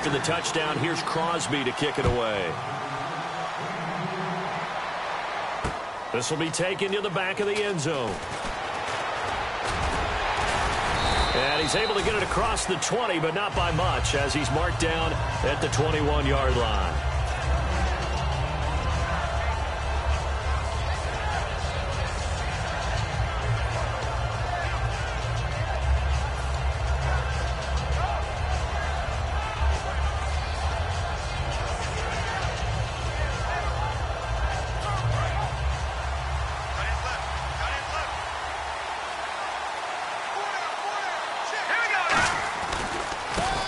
after the touchdown. Here's Crosby to kick it away. This will be taken to the back of the end zone. And he's able to get it across the 20, but not by much, as he's marked down at the 21-yard line.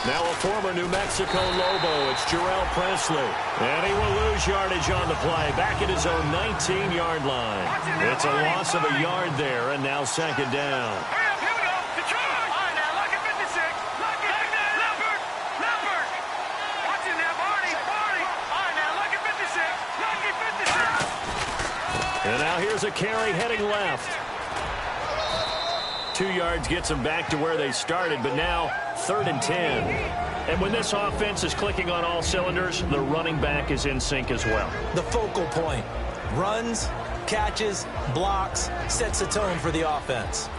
Now a former New Mexico Lobo, it's Jarrell Presley. And he will lose yardage on the play, back at his own 19-yard line. It's a loss of a yard there, and now second down. Here we go. Detroit. All right, now, lock at 56. Lock it. Leopard. Watch it now, Barney. All right, now, lock at 56. Lock at 56. And now here's a carry heading left. 2 yards gets them back to where they started, but now 3rd and 10. And when this offense is clicking on all cylinders, the running back is in sync as well. The focal point. Runs, catches, blocks, sets the tone for the offense.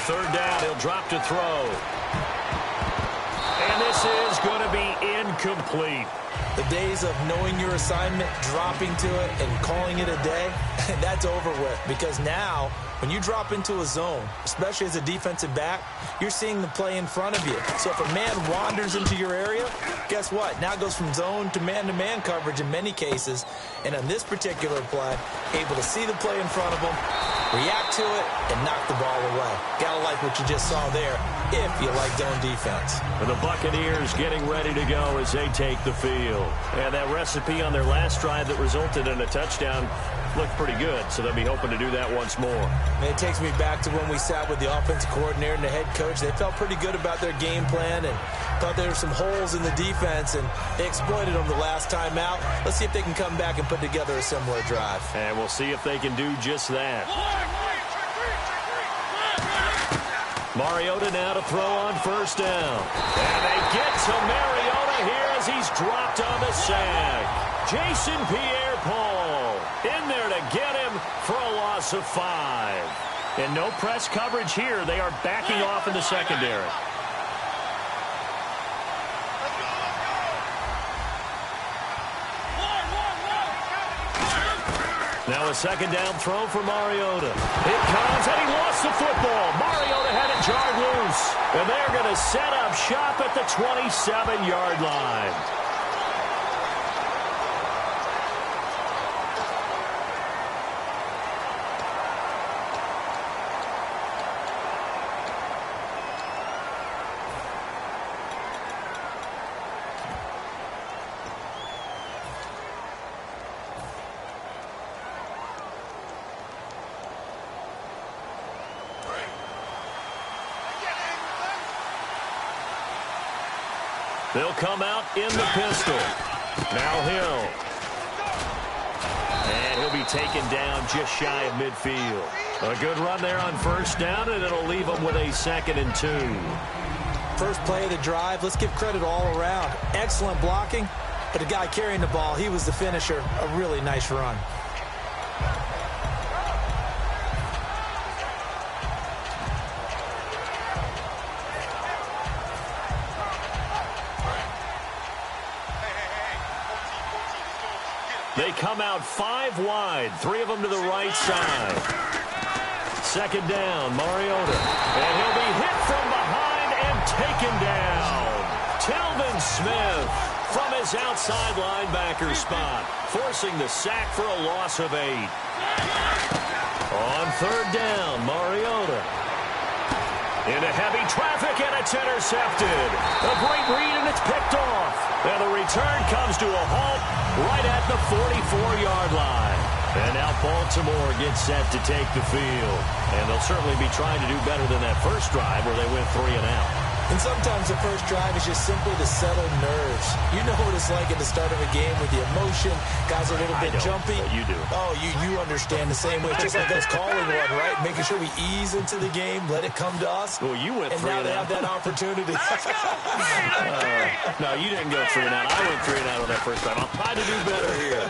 Third down, he'll drop to throw. And this is going to be incomplete. The days of knowing your assignment, dropping to it, and calling it a day, that's over with. Because now, when you drop into a zone, especially as a defensive back, you're seeing the play in front of you. So if a man wanders into your area, guess what? Now it goes from zone to man coverage in many cases. And on this particular play, able to see the play in front of him, react to it, and knock the ball away. Gotta like what you just saw there, if you like zone defense. And the Buccaneers getting ready to go as they take the field. And that recipe on their last drive that resulted in a touchdown looked pretty good, so they'll be hoping to do that once more. And it takes me back to when we sat with the offensive coordinator and the head coach. They felt pretty good about their game plan and thought there were some holes in the defense, and they exploited them the last time out. Let's see if they can come back and put together a similar drive. And we'll see if they can do just that. Mariota now to throw on first down. And they get to Mariota here as he's dropped on the sack. Jason Pierre-Paul in there to get him for a loss of 5. And no press coverage here. They are backing off in the secondary. Now a second down throw for Mariota. It comes, and he lost the football. Mariota had it jarred loose. And they're going to set up shop at the 27-yard line. They'll come out in the pistol. Now Hill. And he'll be taken down just shy of midfield. A good run there on first down, and it'll leave them with a 2nd and 2. First play of the drive, let's give credit all around. Excellent blocking, but the guy carrying the ball, he was the finisher. A really nice run. They come out 5 wide, 3 of them to the right side. Second down, Mariota. And he'll be hit from behind and taken down. Telvin Smith from his outside linebacker spot, forcing the sack for a loss of 8. On third down, Mariota. Into heavy traffic, and it's intercepted. A great read, and it's picked off. And the return comes to a halt right at the 44-yard line. And now Baltimore gets set to take the field. And they'll certainly be trying to do better than that first drive where they went 3 and out. And sometimes the first drive is just simply to settle nerves. You know what it's like at the start of a game with the emotion. Guys are a little bit jumpy. But you do. Oh, you understand the same way. It's just like us calling one, right? Making sure we ease into the game, let it come to us. Well, you went 3 and out. And now they have that opportunity. No, you didn't go 3 and out. I went 3 and out on that first time. I'll try to do better here.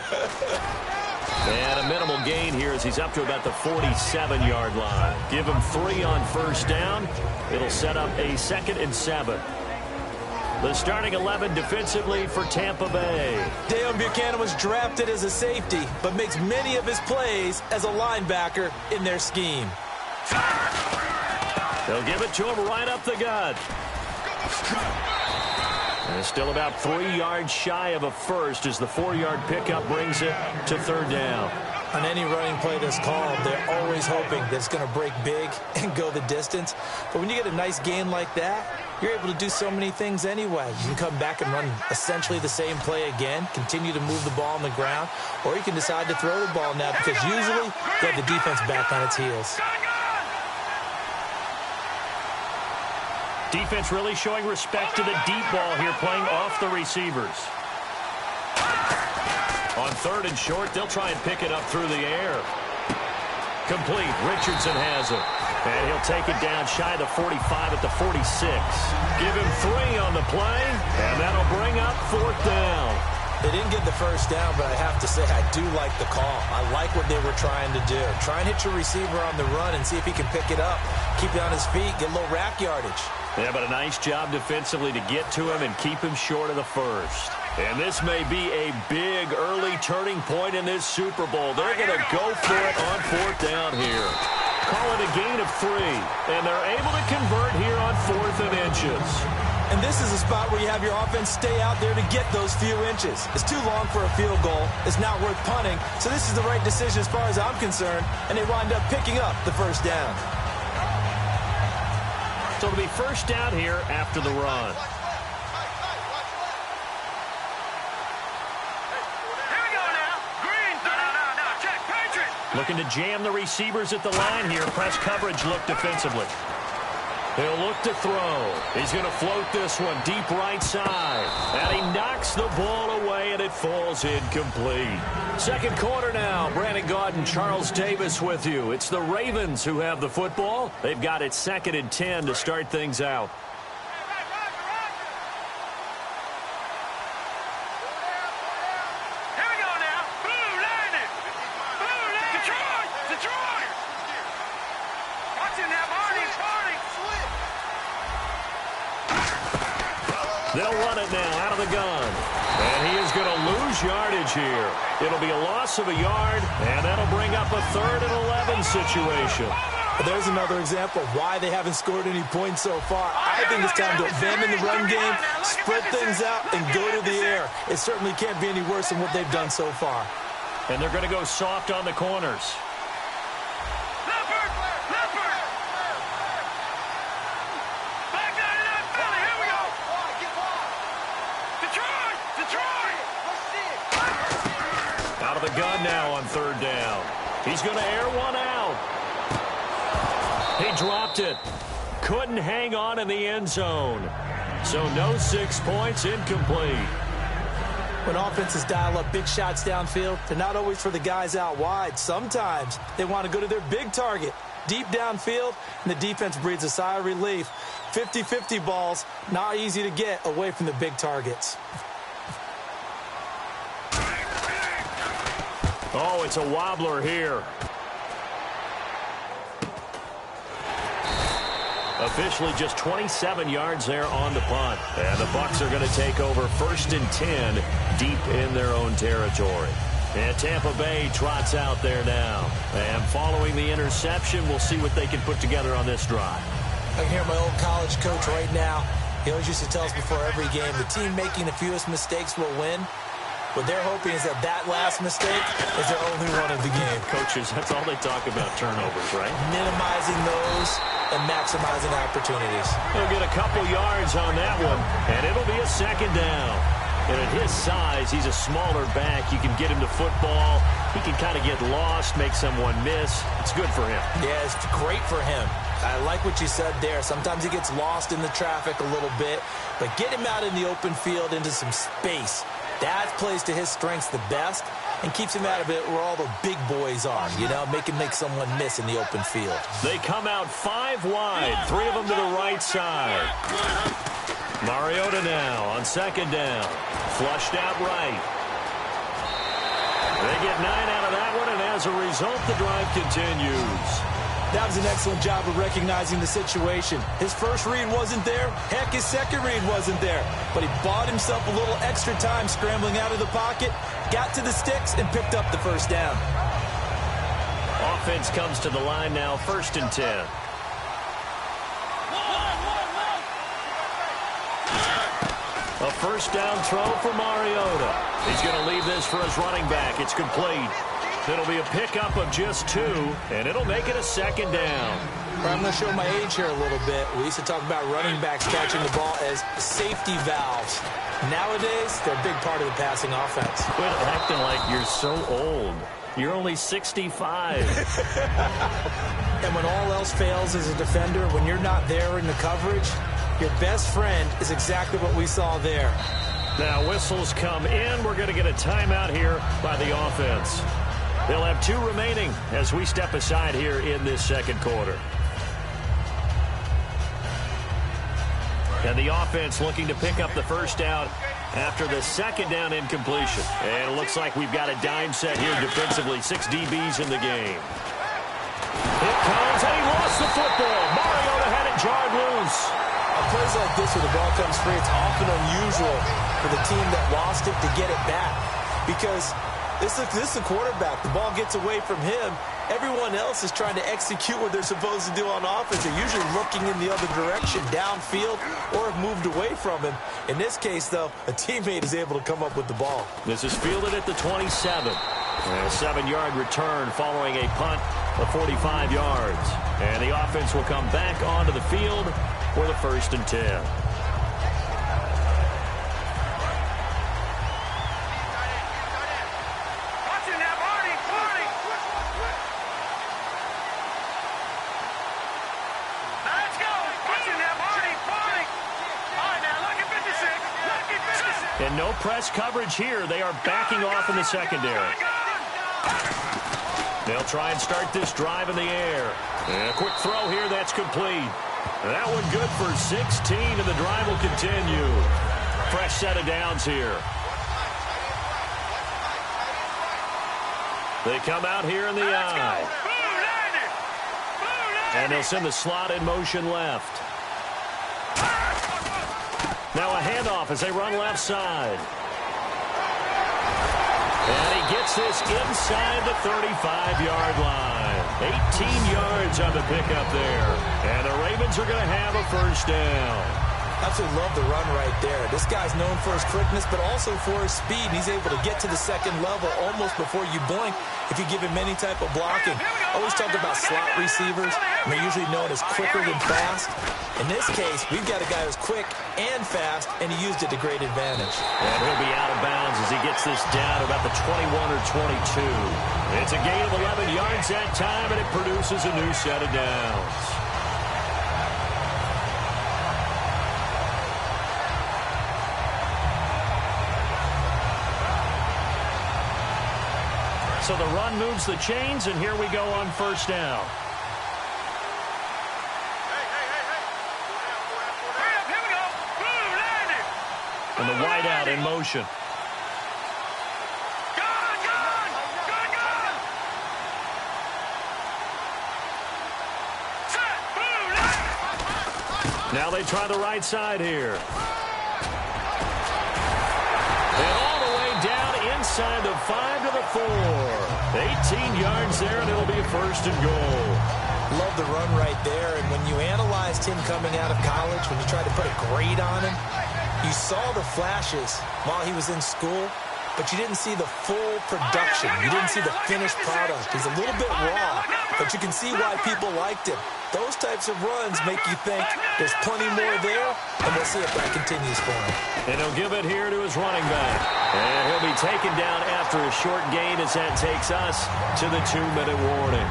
And a minimal gain here as he's up to about the 47-yard line. Give him 3 on first down. It'll set up a 2nd and 7. The starting 11 defensively for Tampa Bay. Deion Buchanan was drafted as a safety, but makes many of his plays as a linebacker in their scheme. They'll give it to him right up the gut. And it's still about 3 yards shy of a first as the 4-yard pickup brings it to 3rd down. On any running play that's called, they're always hoping that it's going to break big and go the distance. But when you get a nice gain like that, you're able to do so many things anyway. You can come back and run essentially the same play again, continue to move the ball on the ground, or you can decide to throw the ball now because usually you have the defense back on its heels. Defense really showing respect to the deep ball here, playing off the receivers. On 3rd and short, they'll try and pick it up through the air. Complete. Richardson has it. And he'll take it down shy of the 45 at the 46. Give him 3 on the play, and that'll bring up 4th down. They didn't get the first down, but I have to say I do like the call. I like what they were trying to do. Try and hit your receiver on the run and see if he can pick it up. Keep it on his feet, get a little rack yardage. Yeah, but a nice job defensively to get to him and keep him short of the first. And this may be a big early turning point in this Super Bowl. They're going to go for it on 4th down here. Call it a gain of 3, and they're able to convert here on 4th and inches. And this is a spot where you have your offense stay out there to get those few inches. It's too long for a field goal. It's not worth punting. So this is the right decision as far as I'm concerned, and they wind up picking up the first down. So it'll be first down here after the run. Looking to jam the receivers at the line here. Press coverage look defensively. He'll look to throw. He's going to float this one deep right side. And he knocks the ball away, and it falls incomplete. 2nd quarter now. Brandon Gaudin, Charles Davis with you. It's the Ravens who have the football. They've got it 2nd and 10 to start things out. They'll run it now out of the gun. And he is going to lose yardage here. It'll be a loss of a yard, and that'll bring up a 3rd and 11 situation. But there's another example of why they haven't scored any points so far. I think it's time to abandon the run game, spread things out, and go to the air. It certainly can't be any worse than what they've done so far. And they're going to go soft on the corners. The gun now on 3rd down. He's going to air one out. He dropped it. Couldn't hang on in the end zone. So no 6 points, incomplete. When offenses dial up big shots downfield, they're not always for the guys out wide. Sometimes they want to go to their big target, deep downfield, and the defense breathes a sigh of relief. 50-50 balls, not easy to get away from the big targets. Oh, it's a wobbler here. Officially just 27 yards there on the punt. And the Bucs are going to take over 1st and 10 deep in their own territory. And Tampa Bay trots out there now. And following the interception, we'll see what they can put together on this drive. I can hear my old college coach right now. He always used to tell us before every game, the team making the fewest mistakes will win. What they're hoping is that last mistake is their only one of the game. Coaches, that's all they talk about, turnovers, right? Minimizing those and maximizing opportunities. He'll get a couple yards on that one, and it'll be a 2nd down. And at his size, he's a smaller back. You can get him to football. He can kind of get lost, make someone miss. It's good for him. Yeah, it's great for him. I like what you said there. Sometimes he gets lost in the traffic a little bit, but get him out in the open field into some space. That plays to his strengths the best and keeps him out of it where all the big boys are, you know, make someone miss in the open field. They come out 5 wide, 3 of them to the right side. Mariota now on second down. Flushed out right. They get 9 out of that one, and as a result, the drive continues. That was an excellent job of recognizing the situation. His first read wasn't there. Heck, his second read wasn't there. But he bought himself a little extra time scrambling out of the pocket, got to the sticks, and picked up the first down. Offense comes to the line now, 1st and 10. A first down throw for Mariota. He's going to leave this for his running back. It's complete. It'll be a pickup of just 2, and it'll make it a 2nd down. I'm going to show my age here a little bit. We used to talk about running backs catching the ball as safety valves. Nowadays, they're a big part of the passing offense. Quit acting like you're so old. You're only 65. And when all else fails as a defender, when you're not there in the coverage, your best friend is exactly what we saw there. Now whistles come in. We're going to get a timeout here by the offense. They'll have 2 remaining as we step aside here in this second quarter. And the offense looking to pick up the first down after the second down incompletion. And it looks like we've got a dime set here defensively. 6 DBs in the game. It comes, and he lost the football. Mariota had it jarred loose. On plays like this where the ball comes free, it's often unusual for the team that lost it to get it back. Because this is the quarterback. The ball gets away from him. Everyone else is trying to execute what they're supposed to do on offense. They're usually looking in the other direction, downfield, or have moved away from him. In this case, though, a teammate is able to come up with the ball. This is fielded at the 27. A 7-yard return following a punt of 45 yards. And the offense will come back onto the field for the 1st and 10. And no press coverage here. They are backing off in the secondary. They'll try and start this drive in the air. And a quick throw here. That's complete. That one good for 16, and the drive will continue. Fresh set of downs here. They come out here in the eye. And they'll send the slot in motion left. Now a handoff as they run left side. And he gets this inside the 35-yard line. 18 yards on the pickup there. And the Ravens are going to have a first down. Absolutely love the run right there. This guy's known for his quickness, but also for his speed. He's able to get to the second level almost before you blink if you give him any type of blocking. Always talk about slot receivers, and they're usually known as quicker than fast. In this case, we've got a guy who's quick and fast, and he used it to great advantage. And he'll be out of bounds as he gets this down about the 21 or 22. It's a gain of 11 yards that time, and it produces a new set of downs. So the run moves the chains, and here we go on first down. And the wideout in motion. Now they try the right side here. And all the way down inside the 5 to the 4. 18 yards there, and it'll be a first and goal. Love the run right there. And when you analyzed him coming out of college, when you tried to put a grade on him, you saw the flashes while he was in school, but you didn't see the full production. You didn't see the finished product. He's a little bit raw, but you can see why people liked him. Those types of runs make you think there's plenty more there, and we'll see if that continues for him. And he'll give it here to his running back. And he'll be taken down after a short gain as that takes us to the 2-minute warning.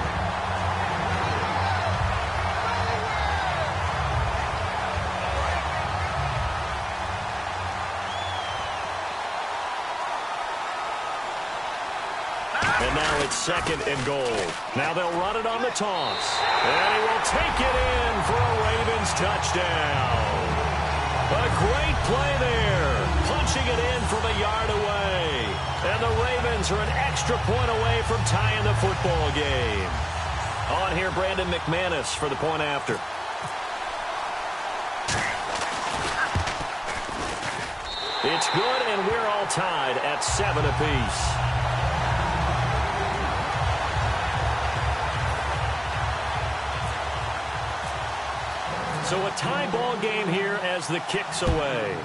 And now it's 2nd and goal. Now they'll run it on the toss. And he will take it in for a Ravens touchdown. A great play there. Punching it in from a yard away. And the Ravens are an extra point away from tying the football game. On here, Brandon McManus for the point after. It's good, and we're all tied at 7 apiece. So a tie ball game here as the kick's away.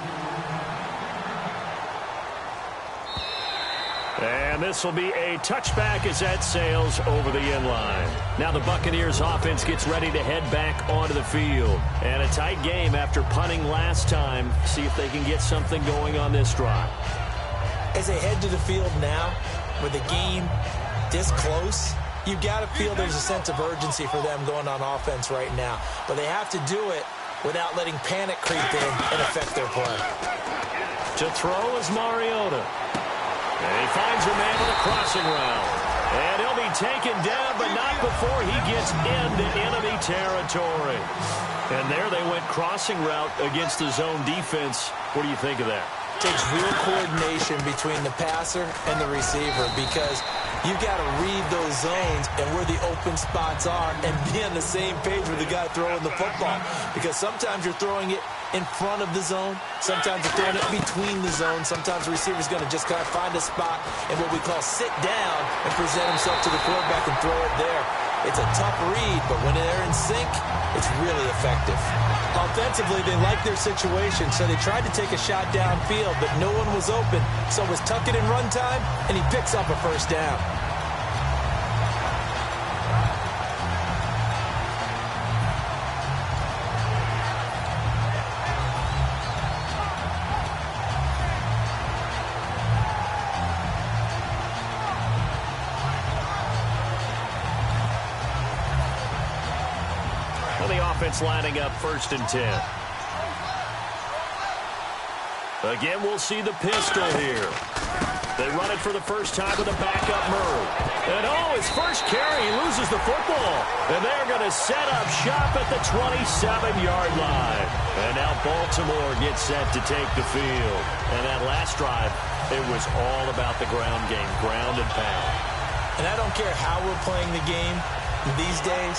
And this will be a touchback as that sails over the end line. Now the Buccaneers offense gets ready to head back onto the field. And a tight game after punting last time. See if they can get something going on this drive. As they head to the field now, with the game this close, you've got to feel there's a sense of urgency for them going on offense right now. But they have to do it without letting panic creep in and affect their play. To throw is Mariota. And he finds a man with a crossing route. And he'll be taken down, but not before he gets into enemy territory. And there they went crossing route against the zone defense. What do you think of that? It takes real coordination between the passer and the receiver because you've got to read those zones and where the open spots are and be on the same page with the guy throwing the football. Because sometimes you're throwing it in front of the zone. Sometimes you're throwing it between the zones. Sometimes the receiver's going to just kind of find a spot and what we call sit down and present himself to the quarterback and throw it there. It's a tough read, but when they're in sync, it's really effective. Offensively, they like their situation, so they tried to take a shot downfield, but no one was open. So it was tuck it in run time, and he picks up a first down. Offense lining up 1st and 10. Again, we'll see the pistol here. They run it for the first time with a backup Murray. And his first carry, he loses the football. And they're going to set up shop at the 27-yard line. And now Baltimore gets set to take the field. And that last drive, it was all about the ground game, ground and pound. And I don't care how we're playing the game these days,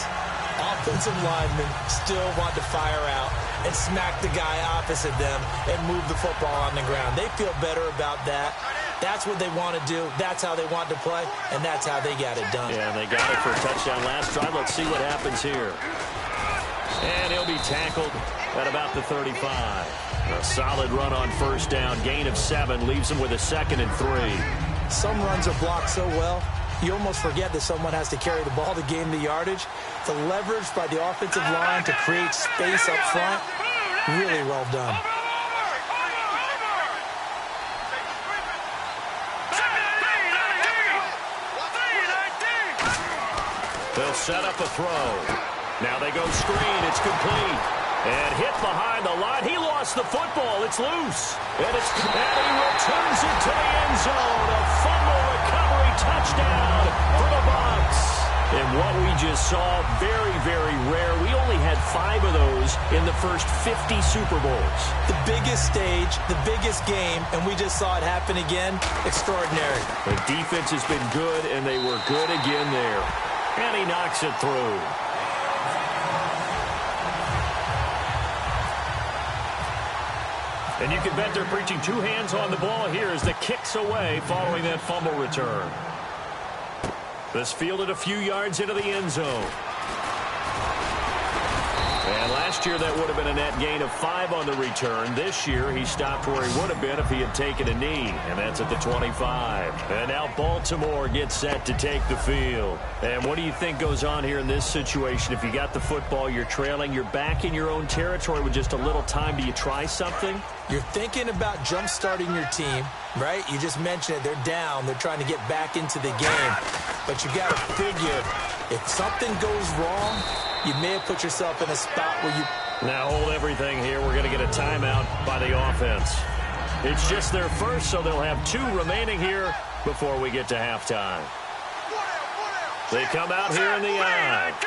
offensive linemen still want to fire out and smack the guy opposite them and move the football on the ground. They feel better about that. That's what they want to do. That's how they want to play, and that's how they got it done. Yeah, they got it for a touchdown last drive. Let's see what happens here. And he'll be tackled at about the 35. A solid run on first down. Gain of 7 leaves him with a 2nd and 3. Some runs are blocked so well, you almost forget that someone has to carry the ball to gain the yardage. The leverage by the offensive line to create space up front, really well done. They'll set up a throw. Now they go screen. It's complete. And hit behind the line. He lost the football. It's loose. And he returns it to the end zone. A fumble recovery touchdown for the Bucs. And what we just saw, very, very rare. We only had 5 of those in the first 50 Super Bowls. The biggest stage, the biggest game, and we just saw it happen again. Extraordinary. The defense has been good, and they were good again there. And he knocks it through. And you can bet they're preaching 2 hands on the ball here as the kick's away following that fumble return. This fielded a few yards into the end zone. And last year that would have been a net gain of 5 on the return. This year he stopped where he would have been if he had taken a knee. And that's at the 25. And now Baltimore gets set to take the field. And what do you think goes on here in this situation? If you got the football, you're trailing, you're back in your own territory with just a little time. Do you try something? You're thinking about jump-starting your team, right? You just mentioned it. They're down. They're trying to get back into the game. But you got to figure, if something goes wrong, you may have put yourself in a spot where you... Now hold everything here. We're going to get a timeout by the offense. It's just their first, so they'll have 2 remaining here before we get to halftime. They come out here in the eye. 3-19.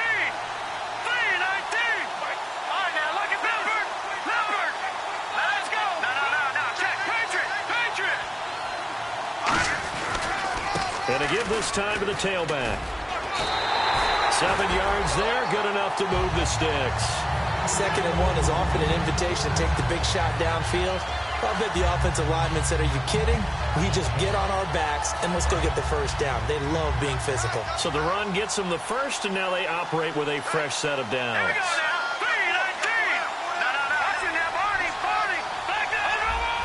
All right, now look at Lippert. Let's go. No. Check. Patriot. And to give this time to the tailback. 7 yards there, good enough to move the sticks. 2nd and 1 is often an invitation to take the big shot downfield. I bet the offensive lineman said, are you kidding? We just get on our backs and let's go get the first down. They love being physical. So the run gets them the first, and now they operate with a fresh set of downs. Here we go now. 3-19. No. Watch it now, Barney. Back there. Over.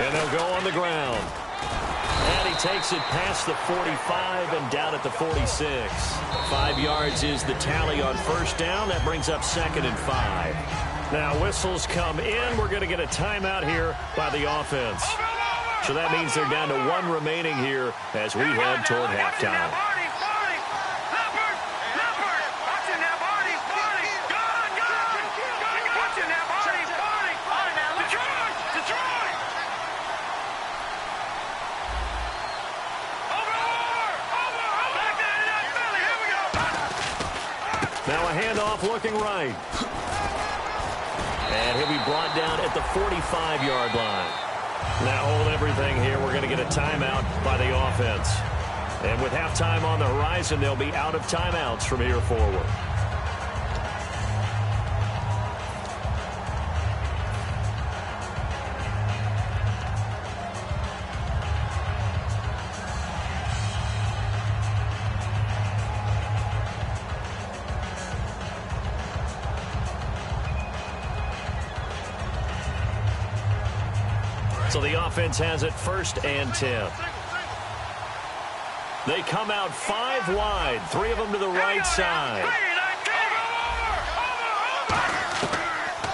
And they'll go on the ground. And he takes it past the 45 and down at the 46. 5 yards is the tally on first down. That brings up 2nd and 5. Now whistles come in. We're going to get a timeout here by the offense. So that means they're down to 1 remaining here as we head toward halftime. Now a handoff looking right. And he'll be brought down at the 45-yard line. Now hold everything here. We're going to get a timeout by the offense. And with halftime on the horizon, they'll be out of timeouts from here forward. So the offense has it 1st and 10. They come out 5 wide, 3 of them to the right side.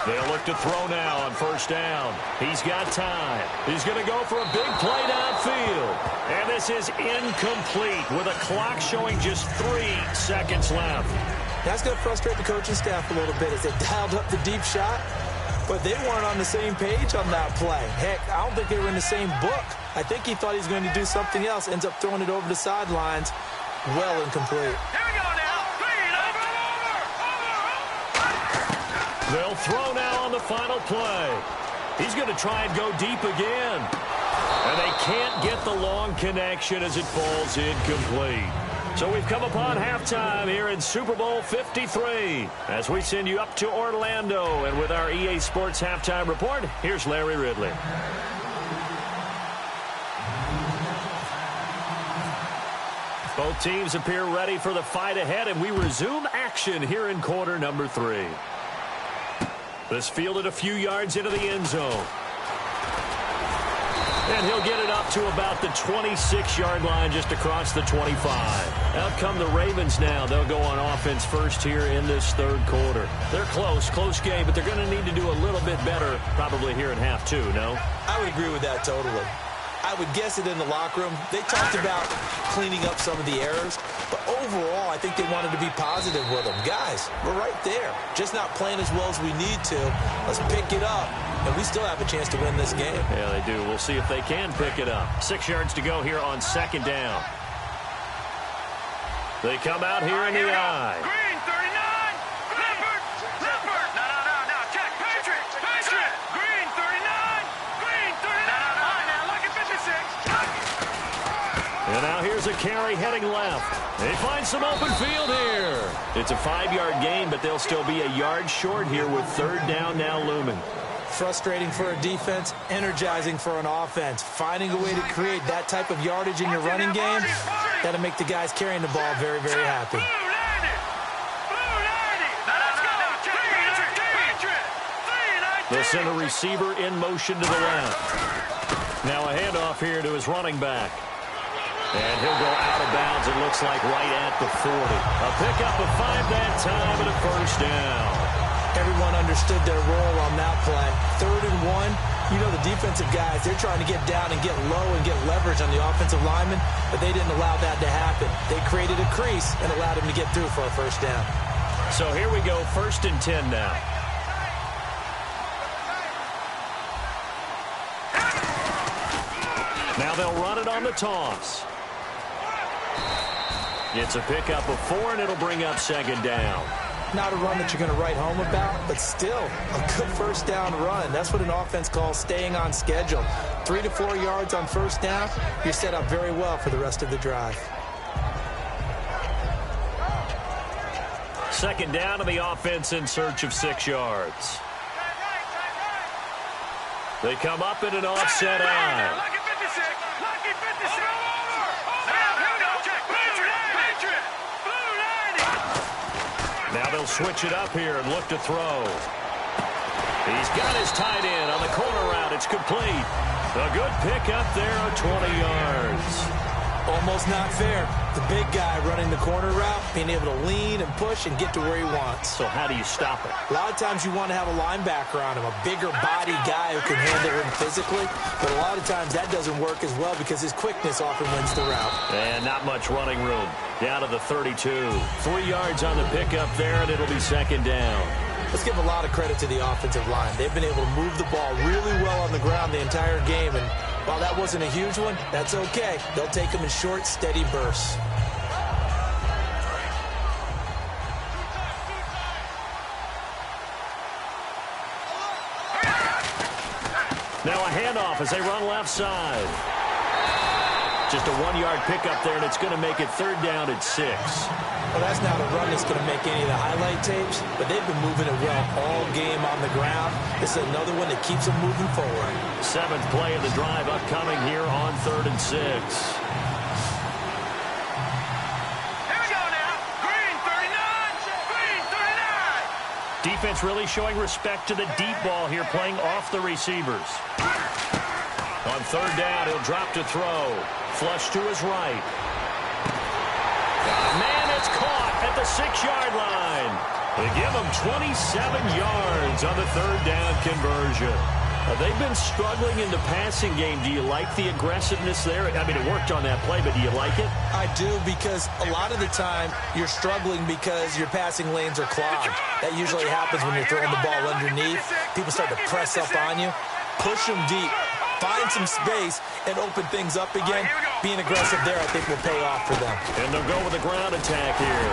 They'll look to throw now on first down. He's got time. He's going to go for a big play downfield. And this is incomplete with a clock showing just 3 seconds left. That's going to frustrate the coaching staff a little bit as they dialed up the deep shot. But they weren't on the same page on that play. Heck, I don't think they were in the same book. I think he thought he was going to do something else. Ends up throwing it over the sidelines. Well incomplete. Here we go now. They'll throw now on the final play. He's going to try and go deep again. And they can't get the long connection as it falls incomplete. So we've come upon halftime here in Super Bowl 53 as we send you up to Orlando. And with our EA Sports halftime report, here's Larry Ridley. Both teams appear ready for the fight ahead, and we resume action here in quarter number 3. This fielded a few yards into the end zone. And he'll get it up to about the 26-yard line just across the 25. Out come the Ravens now. They'll go on offense first here in this 3rd quarter. They're close game, but they're going to need to do a little bit better probably here in half 2, no? I would agree with that totally. I would guess it in the locker room. They talked about cleaning up some of the errors, but overall, I think they wanted to be positive with them. Guys, we're right there. Just not playing as well as we need to. Let's pick it up, and we still have a chance to win this game. Yeah, they do. We'll see if they can pick it up. 6 yards to go here on 2nd down. They come out here in the eye. Green, 39. Lippert. No. Check. Patriot. Green, 39. Green, 39. All right, now look at 56. And now here's a carry heading left. They find some open field here. It's a 5-yard gain, but they'll still be a yard short here with 3rd down now looming. Frustrating for a defense, energizing for an offense. Finding a way to create that type of yardage in your running game, that'll make the guys carrying the ball very, very happy. They'll send a receiver in motion to the left. Now a handoff here to his running back. And he'll go out of bounds, it looks like, right at the 40. A pickup of 5 that time and a first down. Everyone understood their role on that play. 3rd and 1. You know the defensive guys, they're trying to get down and get low and get leverage on the offensive lineman, but they didn't allow that to happen. They created a crease and allowed him to get through for a first down. So here we go, 1st and 10 now. Now they'll run it on the toss. It's a pickup of 4, and it'll bring up second down. Not a run that you're going to write home about, but still a good first down run. That's what an offense calls staying on schedule. 3 to 4 yards on first down, you're set up very well for the rest of the drive. Second down to the offense in search of 6 yards. They come up in an offset eye. Lucky 56. Lucky 56. Now they'll switch it up here and look to throw. He's got his tight end on the corner route. It's complete. A good pickup there of 20 yards. Almost not fair. The big guy running the corner route, being able to lean and push and get to where he wants. So how do you stop it? A lot of times you want to have a linebacker on him, a bigger body guy who can handle him physically. But a lot of times that doesn't work as well because his quickness often wins the route. And not much running room. Down to the 32. 3 yards on the pickup there, and it'll be second down. Let's give a lot of credit to the offensive line. They've been able to move the ball really well on the ground the entire game. And while that wasn't a huge one, that's okay. They'll take them in short, steady bursts. Now a handoff as they run left side. Just a 1-yard pickup there, and it's going to make it third down at 6. Well, that's not a run that's going to make any of the highlight tapes, but they've been moving it well all game on the ground. This is another one that keeps them moving forward. 7th play of the drive upcoming here on 3rd and 6. Here we go now. Green 39. Green 39. Defense really showing respect to the deep ball here, playing off the receivers. On 3rd down, he'll drop to throw. Flush to his right. Man, it's caught at the 6-yard line. They give him 27 yards on the 3rd down conversion. They've been struggling in the passing game. Do you like the aggressiveness there? I mean, it worked on that play, but do you like it? I do, because a lot of the time you're struggling because your passing lanes are clogged. That usually happens when you're throwing the ball underneath. People start to press up on you. Push them deep. Find some space and open things up again. Being aggressive there, I think, will pay off for them. And they'll go with a ground attack here.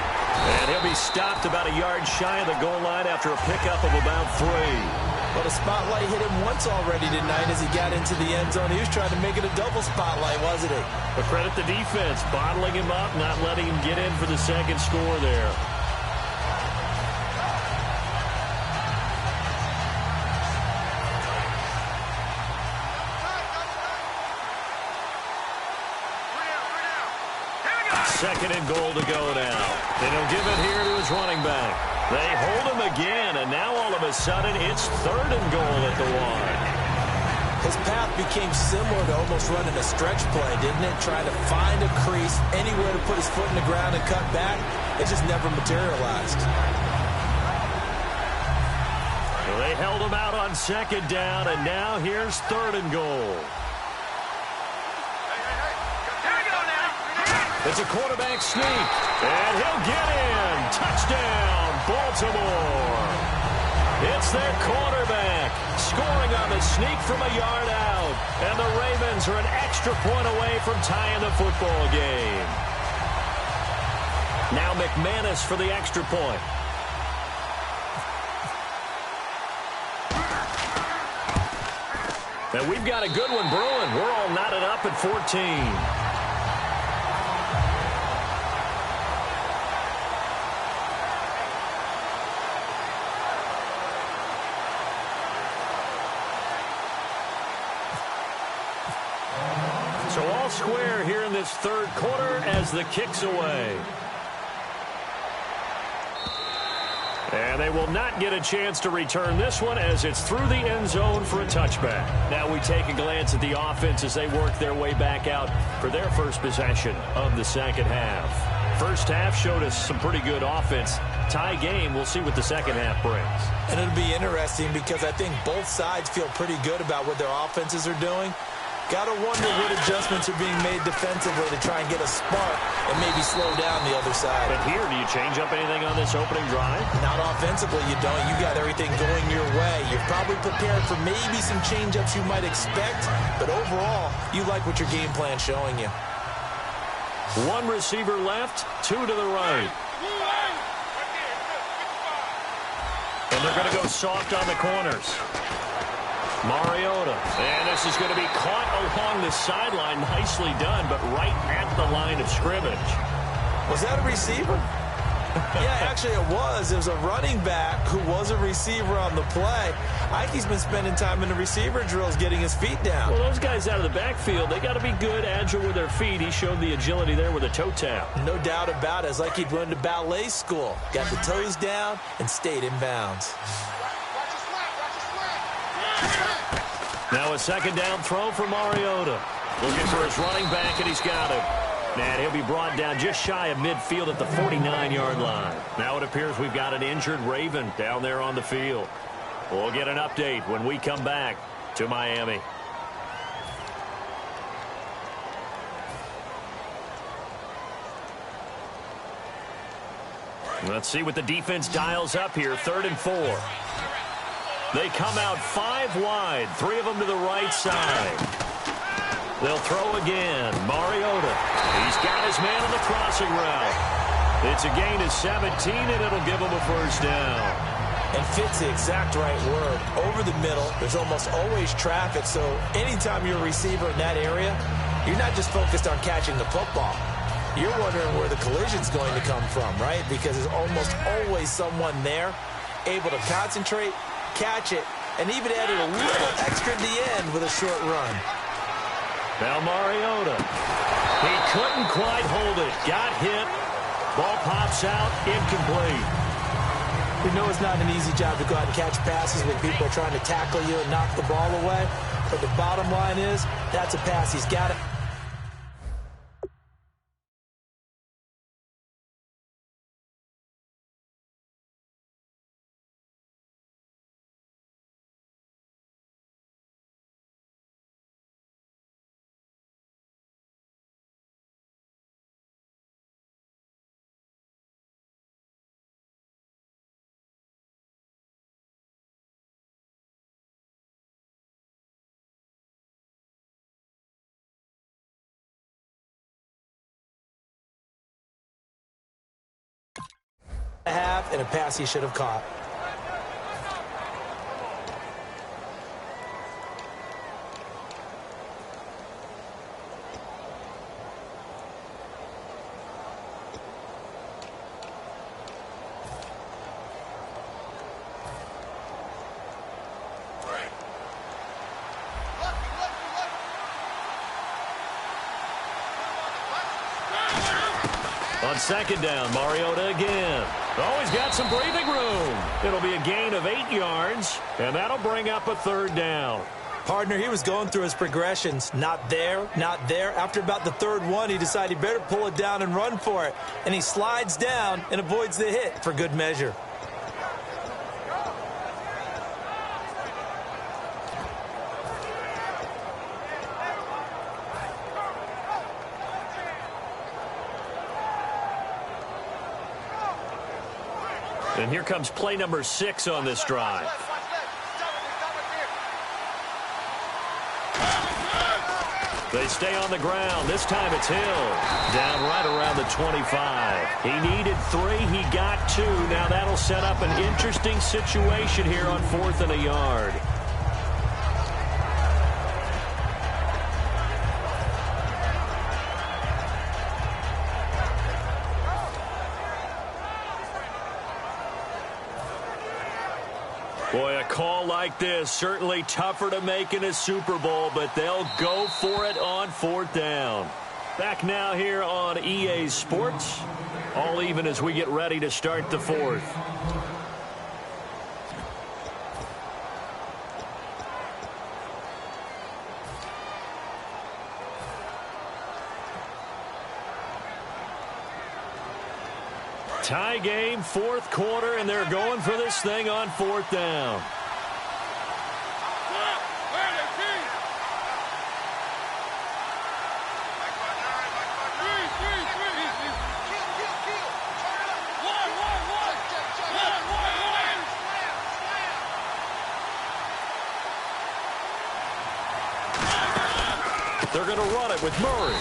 And he'll be stopped about a yard shy of the goal line after a pickup of about 3. Well, the spotlight hit him once already tonight as he got into the end zone. He was trying to make it a double spotlight, wasn't he? But credit the defense, bottling him up, not letting him get in for the second score there. Second and goal to go now. And he'll give it here to his running back. They hold him again, and now all of a sudden it's 3rd and goal at the 1. His path became similar to almost running a stretch play, didn't it? Trying to find a crease, anywhere to put his foot in the ground and cut back. It just never materialized. So they held him out on 2nd down, and now here's 3rd and goal. It's a quarterback sneak, and he'll get in. Touchdown, Baltimore. It's their quarterback scoring on the sneak from a yard out, and the Ravens are an extra point away from tying the football game. Now McManus for the extra point. And we've got a good one brewing. We're all knotted up at 14. So all square here in this 3rd quarter as the kick's away. And they will not get a chance to return this one as it's through the end zone for a touchback. Now we take a glance at the offense as they work their way back out for their first possession of the second half. First half showed us some pretty good offense. Tie game, we'll see what the second half brings. And it'll be interesting because I think both sides feel pretty good about what their offenses are doing. Got to wonder what adjustments are being made defensively to try and get a spark and maybe slow down the other side. But here, do you change up anything on this opening drive? Not offensively, you don't. You got everything going your way. You're probably prepared for maybe some change-ups you might expect, but overall, you like what your game plan's showing you. One receiver left, two to the right. And they're going to go soft on the corners. Mariota. And this is going to be caught along the sideline. Nicely done, but right at the line of scrimmage. Was that a receiver? Yeah, actually it was. It was a running back who was a receiver on the play. Ike's been spending time in the receiver drills getting his feet down. Well, those guys out of the backfield, they got to be good, agile with their feet. He showed the agility there with a toe tap. No doubt about it. It's like he'd run to ballet school. Got the toes down and stayed in bounds. Now a second down throw for Mariota. Looking for his running back, and he's got him. And he'll be brought down just shy of midfield at the 49-yard line. Now it appears we've got an injured Raven down there on the field. We'll get an update when we come back to Miami. Let's see what the defense dials up here. 3rd and 4. They come out 5 wide, 3 of them to the right side. They'll throw again. Mariota. He's got his man on the crossing route. It's a gain of 17, and it'll give him a first down. And fit's the exact right word. Over the middle, there's almost always traffic, so anytime you're a receiver in that area, you're not just focused on catching the football. You're wondering where the collision's going to come from, right? Because there's almost always someone there able to concentrate, catch it, and even added a little extra at the end with a short run. Now Mariota. He couldn't quite hold it. Got hit. Ball pops out. Incomplete. We know it's not an easy job to go out and catch passes when people are trying to tackle you and knock the ball away. But the bottom line is, that's a pass. He's got it. Have and a pass he should have caught. On second down, Mariota again. Oh, he's got some breathing room. It'll be a gain of 8 yards, and that'll bring up a 3rd down. Partner, he was going through his progressions. Not there, not there. After about the 3rd one, he decided he better pull it down and run for it. And he slides down and avoids the hit for good measure. And here comes play number 6 on this drive. They stay on the ground. This time it's Hill. Down right around the 25. He needed 3. He got 2. Now that'll set up an interesting situation here on 4th and a yard. Boy, a call like this, certainly tougher to make in a Super Bowl, but they'll go for it on 4th down. Back now here on EA Sports, all even as we get ready to start the 4th. Tie game, 4th quarter, and they're going for this thing on 4th down. They're going to run it with Murray.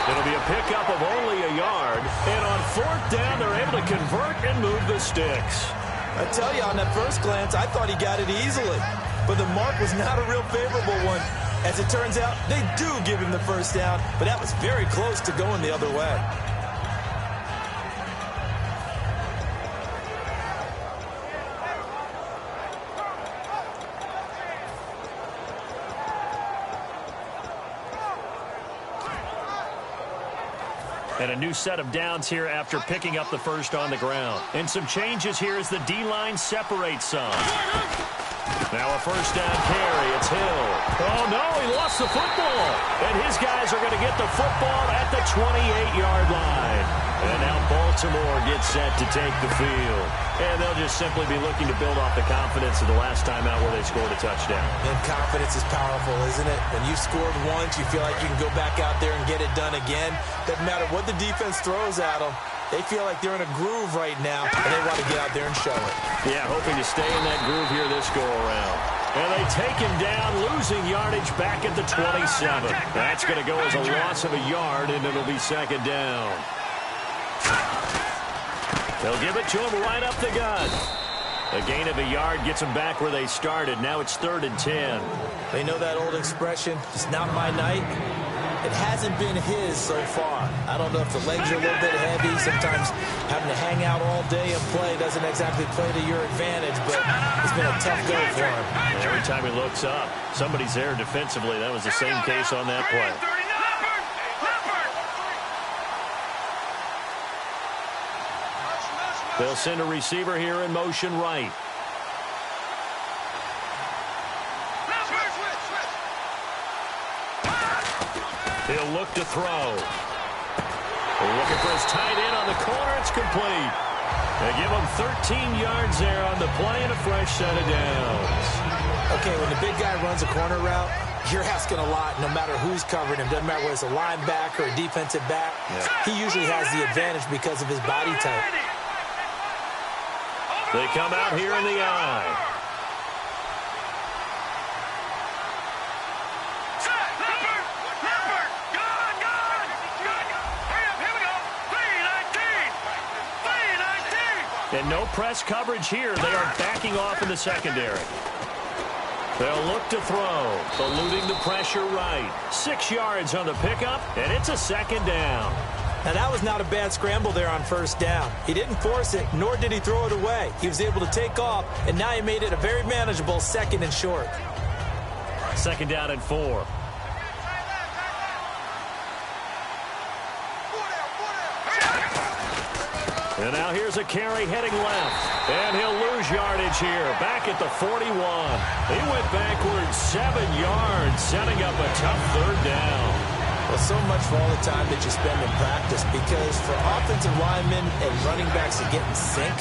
It'll be a pickup of only a yard. And on 4th down, they're able to convert and move the sticks. I tell you, on that first glance, I thought he got it easily. But the mark was not a real favorable one. As it turns out, they do give him the first down, but that was very close to going the other way. And a new set of downs here after picking up the first on the ground. And some changes here as the D-line separates some. Now a first down carry. It's Hill. Oh, no, he lost the football. And his guys are going to get the football at the 28-yard line. And now Baltimore gets set to take the field. And they'll just simply be looking to build off the confidence of the last time out where they scored a touchdown. And confidence is powerful, isn't it? When you scored once, you feel like you can go back out there and get it done again. Doesn't matter what the defense throws at them. They feel like they're in a groove right now, and they want to get out there and show it. Yeah, hoping to stay in that groove here this go-around. And they take him down, losing yardage back at the 27. That's going to go as a loss of a yard, and it'll be 2nd down. They'll give it to him right up the gut. A gain of a yard gets them back where they started. Now it's 3rd and 10. They know that old expression, it's not my night. It hasn't been his so far. I don't know if the legs are a little bit heavy. Sometimes having to hang out all day and play doesn't exactly play to your advantage, but it's been a tough go for him. And every time he looks up, somebody's there defensively. That was the same case on that play. They'll send a receiver here in motion right. He'll look to throw. Looking for his tight end on the corner. It's complete. They give him 13 yards there on the play and a fresh set of downs. Okay, when the big guy runs a corner route, you're asking a lot no matter who's covering him. Doesn't matter whether it's a linebacker or a defensive back. Yeah. He usually has the advantage because of his body type. They come out here in the eye. And no press coverage here. They are backing off in the secondary. They'll look to throw. Eluding the pressure right. 6 yards on the pickup, and it's a 2nd down. Now, that was not a bad scramble there on 1st down. He didn't force it, nor did he throw it away. He was able to take off, and now he made it a very manageable 2nd and short. 2nd down and 4. And now here's a carry heading left. And he'll lose yardage here. Back at the 41. He went backwards 7 yards, setting up a tough 3rd down. Well, so much for all the time that you spend in practice, because for offensive linemen and running backs to get in sync,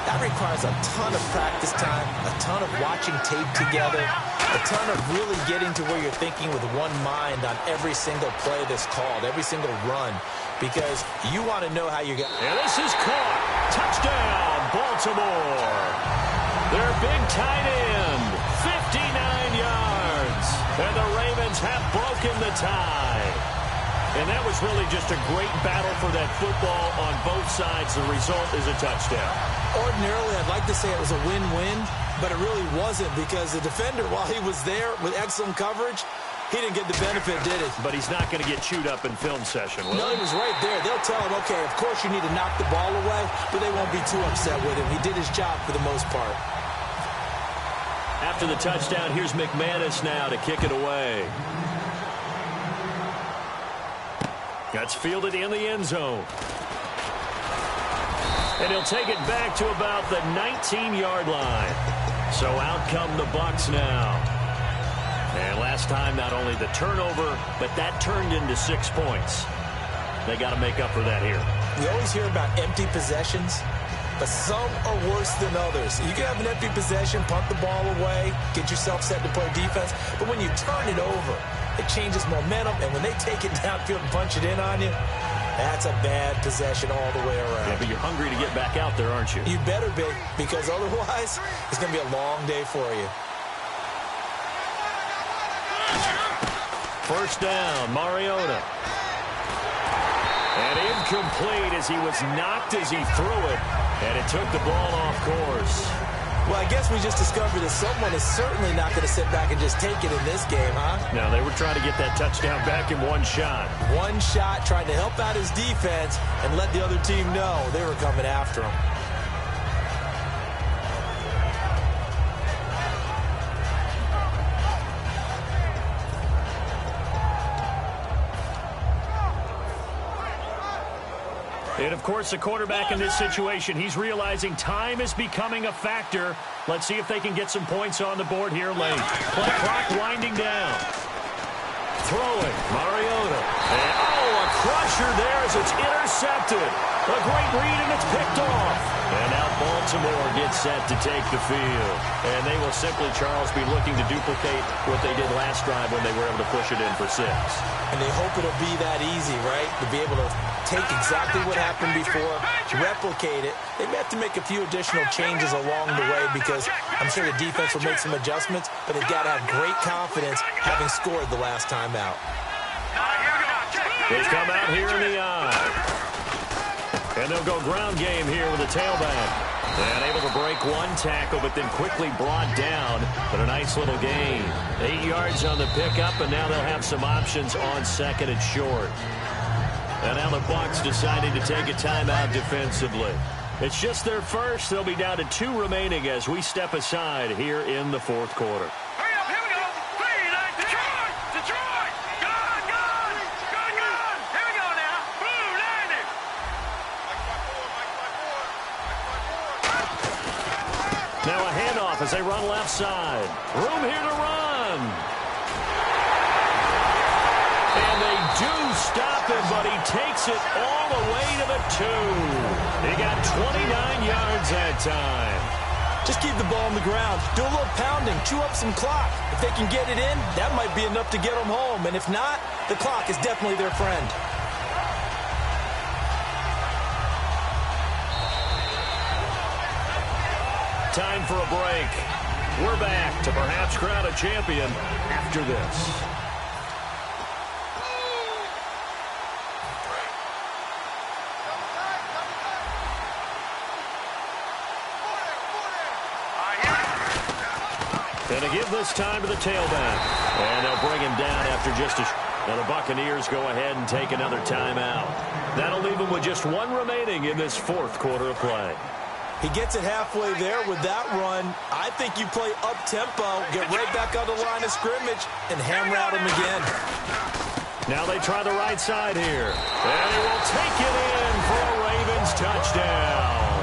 that requires a ton of practice time, a ton of watching tape together, a ton of really getting to where you're thinking with one mind on every single play that's called, every single run, because you want to know how you're going. And this is caught. Touchdown, Baltimore. Their big tight end, 59 yards. And the Ravens have broken the tie. And that was really just a great battle for that football on both sides. The result is a touchdown. Ordinarily, I'd like to say it was a win-win, but it really wasn't, because the defender, while he was there with excellent coverage, he didn't get the benefit, did he? But he's not going to get chewed up in film session, will he? No, he was right there. They'll tell him, okay, of course you need to knock the ball away, but they won't be too upset with him. He did his job for the most part. After the touchdown, here's McManus now to kick it away. That's fielded in the end zone. And he'll take it back to about the 19-yard line. So out come the Bucs now. And last time, not only the turnover, but that turned into 6 points. They got to make up for that here. We always hear about empty possessions, but some are worse than others. You can have an empty possession, punt the ball away, get yourself set to play defense, but when you turn it over, it changes momentum, and when they take it downfield and punch it in on you, that's a bad possession all the way around. Yeah, but you're hungry to get back out there, aren't you? You better be, because otherwise, it's going to be a long day for you. First down, Mariota. And incomplete as he was knocked as he threw it, and it took the ball off course. Well, I guess we just discovered that someone is certainly not going to sit back and just take it in this game, huh? No, they were trying to get that touchdown back in one shot. One shot, trying to help out his defense and let the other team know they were coming after him. And, of course, the quarterback in this situation, he's realizing time is becoming a factor. Let's see if they can get some points on the board here late. Play clock winding down. Throwing, Mariota. And, a crusher there as it's intercepted. A great read, and it's picked off. And now Baltimore gets set to take the field. And they will simply, Charles, be looking to duplicate what they did last drive when they were able to push it in for 6. And they hope it'll be that easy, right? To be able to take exactly what happened before, replicate it. They may have to make a few additional changes along the way because I'm sure the defense will make some adjustments, but they've got to have great confidence having scored the last time out. They've come out here in the eye. And they'll go ground game here with a tailback. And able to break one tackle, but then quickly brought down. But a nice little gain. 8 yards on the pickup, and now they'll have some options on second and short. And now the Bucs decided to take a timeout defensively. It's just their first. They'll be down to 2 remaining as we step aside here in the fourth quarter. Hurry up, here we go. Detroit! Detroit! Gun! Here we go now. Blue 90. Now a handoff as they run left side. Room here to run. And they do stop him, but he takes it all the way to the 2. He got 29 yards that time. Just keep the ball on the ground. Do a little pounding. Chew up some clock. If they can get it in, that might be enough to get them home. And if not, the clock is definitely their friend. Time for a break. We're back to perhaps crown a champion after this. And to give this time to the tailback. And they'll bring him down after just a... Now the Buccaneers go ahead and take another timeout. That'll leave them with just 1 remaining in this fourth quarter of play. He gets it halfway there with that run. I think you play up-tempo, get right back on the line of scrimmage, and hammer out him again. Now they try the right side here. And he will take it in for a Ravens touchdown.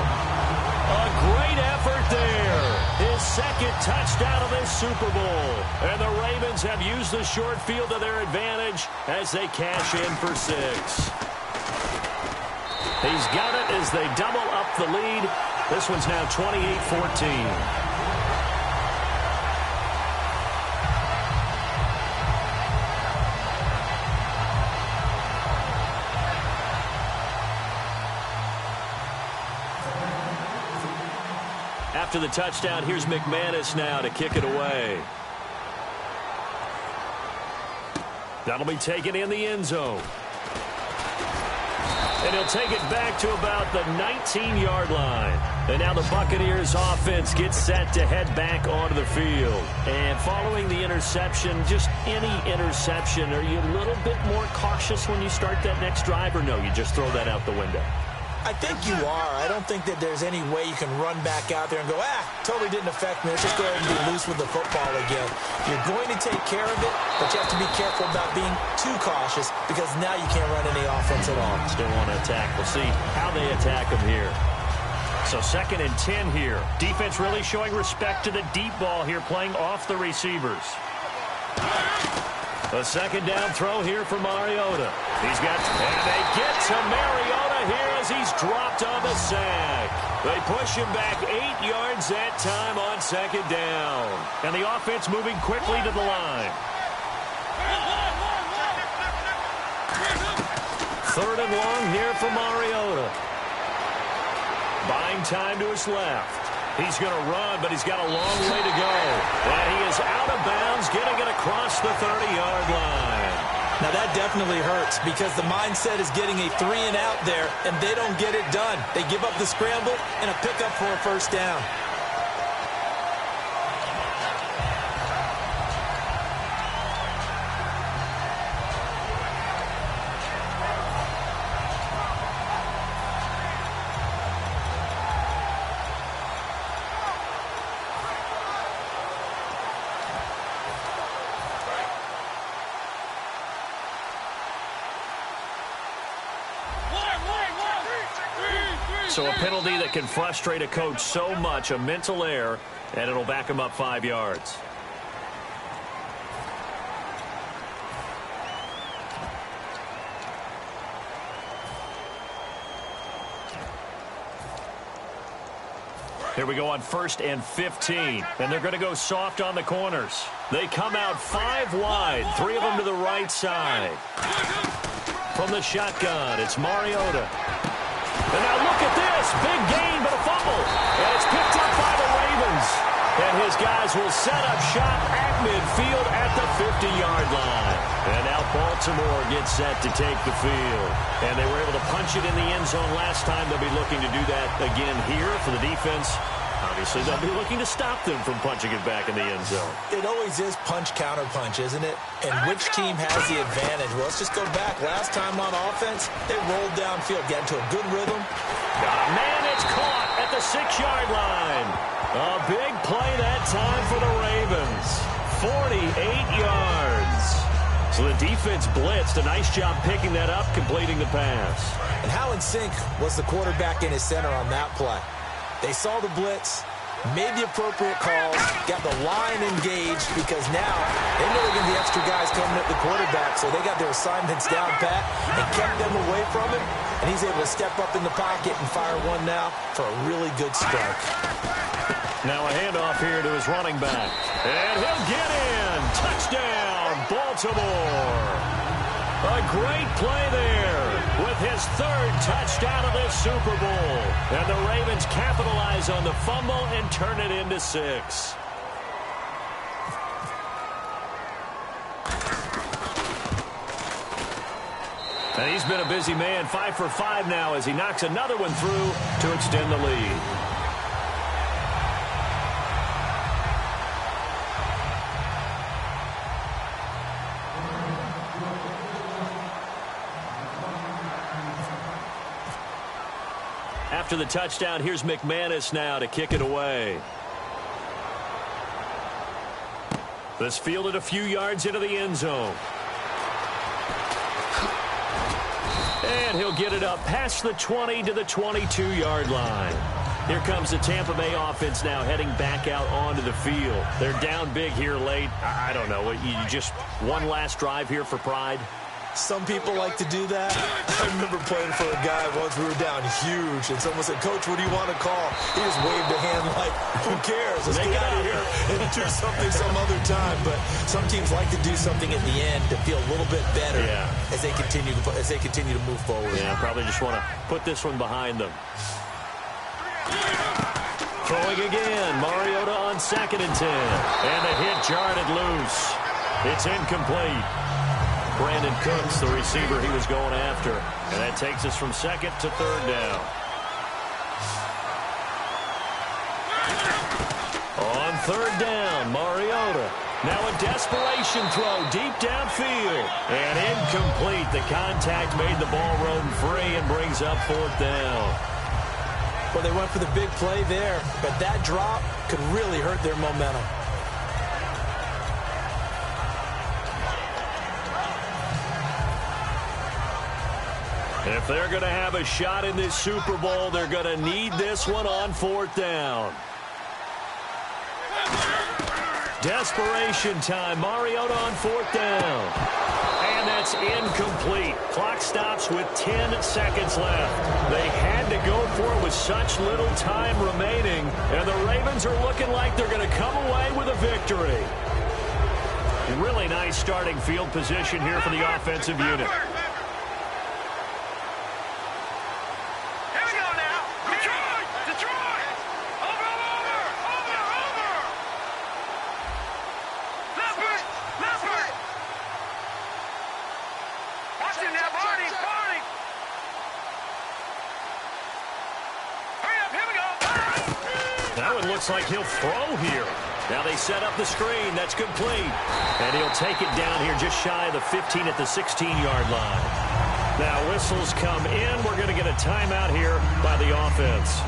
A great effort there. His second touchdown of this Super Bowl. And the Ravens have used the short field to their advantage as they cash in for 6. He's got it as they double up the lead. This one's now 28-14. After the touchdown, here's McManus now to kick it away. That'll be taken in the end zone. And he'll take it back to about the 19-yard line. And now the Buccaneers offense gets set to head back onto the field. And following the interception, just any interception, are you a little bit more cautious when you start that next drive, or no, you just throw that out the window? I think you are. I don't think that there's any way you can run back out there and go, totally didn't affect me. Let's just go ahead and be loose with the football again. You're going to take care of it, but you have to be careful about being too cautious because now you can't run any offense at all. Still want to attack. We'll see how they attack them here. So 2nd and 10 here. Defense really showing respect to the deep ball here, playing off the receivers. A second down throw here for Mariota. He's got, and they get to Mariota here as he's dropped on the sack. They push him back 8 yards that time on 2nd down. And the offense moving quickly to the line. 3rd and long here for Mariota. Buying time to his left. He's going to run, but he's got a long way to go. And he is out of bounds, getting it across the 30-yard line. Now, that definitely hurts because the mindset is getting a 3-and-out there, and they don't get it done. They give up the scramble and a pickup for a first down. So a penalty that can frustrate a coach so much, a mental error, and it'll back him up 5 yards. Here we go on 1st and 15, and they're going to go soft on the corners. They come out 5 wide, 3 of them to the right side. From the shotgun, it's Mariota. And now look at this. Big gain, but a fumble. And it's picked up by the Ravens. And his guys will set up shop at midfield at the 50-yard line. And now Baltimore gets set to take the field. And they were able to punch it in the end zone last time. They'll be looking to do that again here for the defense. Obviously, they'll be looking to stop them from punching it back in the end zone. It always is punch-counter-punch, isn't it? And which team has the advantage? Well, let's just go back. Last time on offense, they rolled downfield, got into a good rhythm. Man, it's caught at the 6-yard line. A big play that time for the Ravens. 48 yards. So the defense blitzed. A nice job picking that up, completing the pass. And how in sync was the quarterback in his center on that play? They saw the blitz, made the appropriate calls, got the line engaged because now they know they're going to be extra guys coming at the quarterback, so they got their assignments down pat and kept them away from him, and he's able to step up in the pocket and fire one now for a really good strike. Now a handoff here to his running back, and he'll get in. Touchdown, Baltimore. A great play there with his 3rd touchdown of this Super Bowl. And the Ravens capitalize on the fumble and turn it into 6. And he's been a busy man, 5 for 5 now as he knocks another one through to extend the lead. After the touchdown, here's McManus now to kick it away. This fielded a few yards into the end zone. And he'll get it up past the 20 to the 22-yard line. Here comes the Tampa Bay offense now heading back out onto the field. They're down big here late. I don't know. You just one last drive here for pride? Some people like to do that. I remember playing for a guy once. We were down huge, and someone said, "Coach, what do you want to call?" He just waved a hand like, "Who cares? Let's get out of here and do something some other time." But some teams like to do something at the end to feel a little bit better as they continue to move forward. Yeah, probably just want to put this one behind them. Throwing again, Mariota on 2nd and 10, and the hit jarred it loose. It's incomplete. Brandon Cooks, the receiver he was going after. And that takes us from 2nd to 3rd down. On 3rd down, Mariota. Now a desperation throw deep downfield. And incomplete. The contact made the ball roam free and brings up 4th down. Well, they went for the big play there, but that drop could really hurt their momentum. If they're going to have a shot in this Super Bowl, they're going to need this one on 4th down. Desperation time. Mariota on 4th down. And that's incomplete. Clock stops with 10 seconds left. They had to go for it with such little time remaining. And the Ravens are looking like they're going to come away with a victory. Really nice starting field position here for the offensive unit. looks like he'll throw here. Now they set up the screen. That's complete. And he'll take it down here just shy of the 15 at the 16-yard line. Now whistles come in. We're going to get a timeout here by the offense.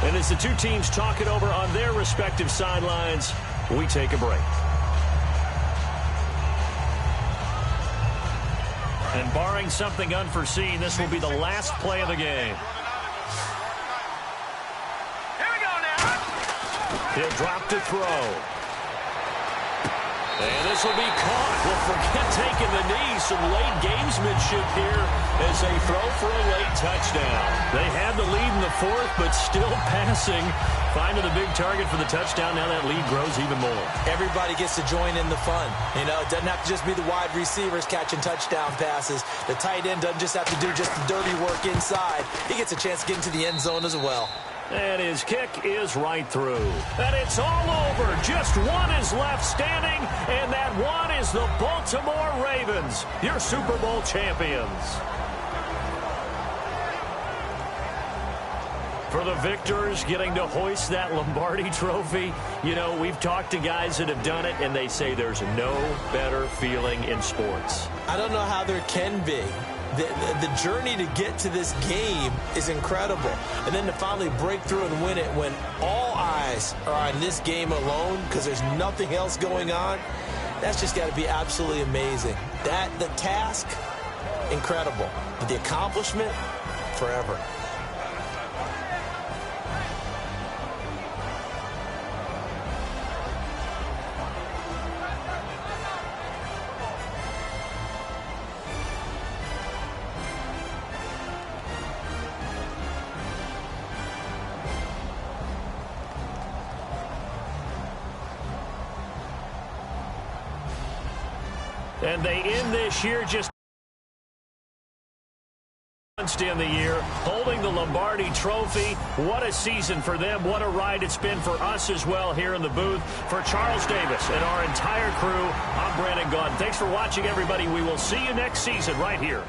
And as the two teams talk it over on their respective sidelines, we take a break. And barring something unforeseen, this will be the last play of the game. Here we go now. He'll drop to throw. And this will be caught. Well, forget taking the knee. Some late gamesmanship here as they throw for a late touchdown. They had the lead in the fourth, but still passing. Finding the big target for the touchdown. Now that lead grows even more. Everybody gets to join in the fun. You know, it doesn't have to just be the wide receivers catching touchdown passes. The tight end doesn't just have to do just the dirty work inside. He gets a chance to get into the end zone as well. And his kick is right through. And it's all over. Just one is left standing, and that one is the Baltimore Ravens, your Super Bowl champions. For the victors, getting to hoist that Lombardi trophy, you know, we've talked to guys that have done it, and they say there's no better feeling in sports. I don't know how there can be. The journey to get to this game is incredible. And then to finally break through and win it when all eyes are on this game alone because there's nothing else going on, that's just got to be absolutely amazing. The task, incredible. But the accomplishment, forever. And they end this year just in the year, holding the Lombardi trophy. What a season for them. What a ride it's been for us as well here in the booth. For Charles Davis and our entire crew, I'm Brandon Gaudin. Thanks for watching, everybody. We will see you next season right here